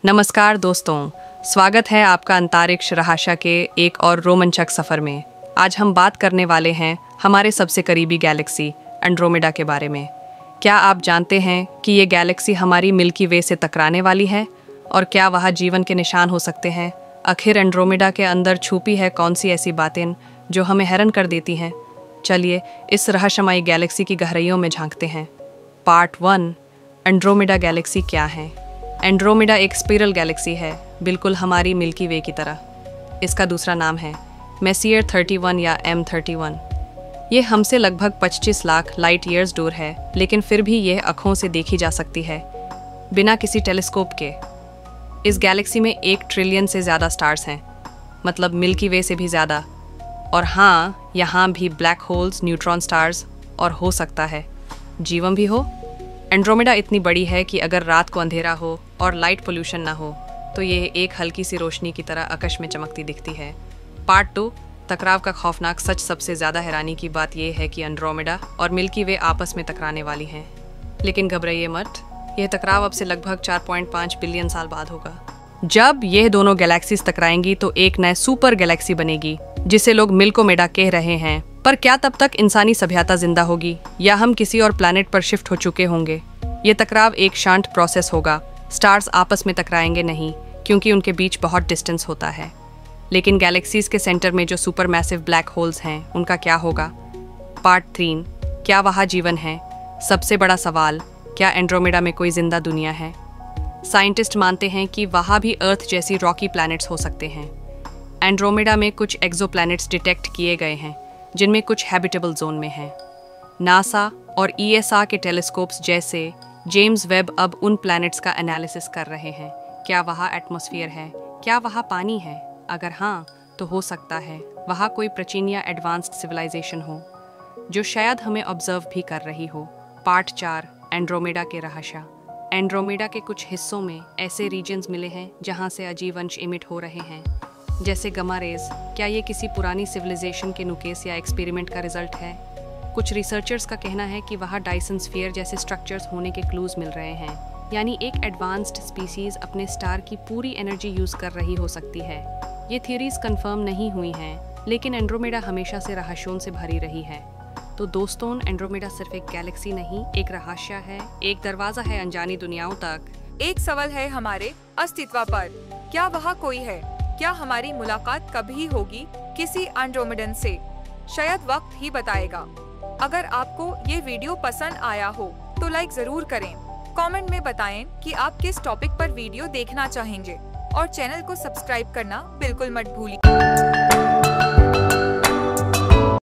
नमस्कार दोस्तों, स्वागत है आपका अंतरिक्ष रहस्य के एक और रोमांचक सफ़र में। आज हम बात करने वाले हैं हमारे सबसे करीबी गैलेक्सी एंड्रोमेडा के बारे में। क्या आप जानते हैं कि ये गैलेक्सी हमारी मिल्की वे से टकराने वाली है और क्या वहाँ जीवन के निशान हो सकते हैं? आखिर एंड्रोमेडा के अंदर छुपी है कौन सी ऐसी बातें जो हमें हैरान कर देती हैं? चलिए इस रहस्यमयी गैलेक्सी की गहराइयों में झांकते हैं। पार्ट 1, एंड्रोमेडा गैलेक्सी क्या है? एंड्रोमेडा एक स्पाइरल गैलेक्सी है, बिल्कुल हमारी मिल्की वे की तरह। इसका दूसरा नाम है मेसियर 31 या M31। ये हमसे लगभग 25 लाख लाइट ईयर्स दूर है, लेकिन फिर भी यह आँखों से देखी जा सकती है बिना किसी टेलीस्कोप के। इस गैलेक्सी में 1 ट्रिलियन से ज़्यादा स्टार्स हैं, मतलब मिल्की वे से भी ज़्यादा। और हाँ, यहाँ भी ब्लैक होल्स, न्यूट्रॉन स्टार्स और हो सकता है जीवन भी हो। एंड्रोमेडा इतनी बड़ी है कि अगर रात को अंधेरा हो और लाइट पोल्यूशन ना हो तो यह एक हल्की सी रोशनी की तरह आकाश में चमकती दिखती है। पार्ट 2, टकराव का खौफनाक सच। सबसे ज़्यादा हैरानी की बात यह है कि एंड्रोमेडा और मिल्की वे आपस में टकराने वाली हैं। लेकिन घबराइए मत, यह टकराव अब से लगभग 4.5 बिलियन साल बाद होगा। जब यह दोनों गैलेक्सीज टकराएंगी तो एक नए सुपर गैलेक्सी बनेगी जिसे लोग मिल्कोमेडा कह रहे हैं। पर क्या तब तक इंसानी सभ्यता जिंदा होगी या हम किसी और प्लैनेट पर शिफ्ट हो चुके होंगे? ये टकराव एक शांत प्रोसेस होगा। स्टार्स आपस में टकराएंगे नहीं, क्योंकि उनके बीच बहुत डिस्टेंस होता है। लेकिन गैलेक्सीज के सेंटर में जो सुपर मैसिव ब्लैक होल्स हैं, उनका क्या होगा? पार्ट 3, क्या वहाँ जीवन है? सबसे बड़ा सवाल, क्या एंड्रोमेडा में कोई जिंदा दुनिया है? साइंटिस्ट मानते हैं कि वहाँ भी अर्थ जैसी रॉकी प्लैनेट्स हो सकते हैं। एंड्रोमेडा में कुछ एक्सोप्लैनेट्स डिटेक्ट किए गए हैं, जिनमें कुछ हैबिटेबल जोन में हैं। नासा और ESA के टेलीस्कोप्स जैसे जेम्स वेब अब उन प्लैनेट्स का एनालिसिस कर रहे हैं। क्या वहाँ एटमॉस्फेयर है? क्या वहाँ पानी है? अगर हाँ, तो हो सकता है वहाँ कोई प्राचीन या एडवांस्ड सिविलाइजेशन हो जो शायद हमें ऑब्जर्व भी कर रही हो। पार्ट 4, एंड्रोमेडा के रहस्य। एंड्रोमेडा के कुछ हिस्सों में ऐसे रीजन्स मिले हैं जहाँ से अजीब अंश इमिट हो रहे हैं, जैसे गमा रेज। क्या ये किसी पुरानी सिविलाइजेशन के नुकेस या एक्सपेरिमेंट का रिजल्ट है? कुछ रिसर्चर्स का कहना है कि वहाँ डायसन स्फीयर जैसे स्ट्रक्चर्स होने के क्लूज मिल रहे हैं, यानी एक एडवांस्ड स्पीसीज अपने स्टार की पूरी एनर्जी यूज कर रही हो सकती है। ये थियरीज कंफर्म नहीं हुई हैं, लेकिन एंड्रोमेडा हमेशा से रहस्यों से भरी रही है। तो दोस्तों, एंड्रोमेडा सिर्फ एक गैलेक्सी नहीं, एक रहस्य है, एक दरवाजा है अनजानी दुनियाओं तक। एक सवाल है हमारे अस्तित्व पर, क्या वहाँ कोई है? क्या हमारी मुलाकात कभी होगी किसी एंड्रोमेडन से? शायद वक्त ही बताएगा। अगर आपको ये वीडियो पसंद आया हो तो लाइक जरूर करें। कमेंट में बताएं कि आप किस टॉपिक पर वीडियो देखना चाहेंगे और चैनल को सब्सक्राइब करना बिल्कुल मत भूलिए।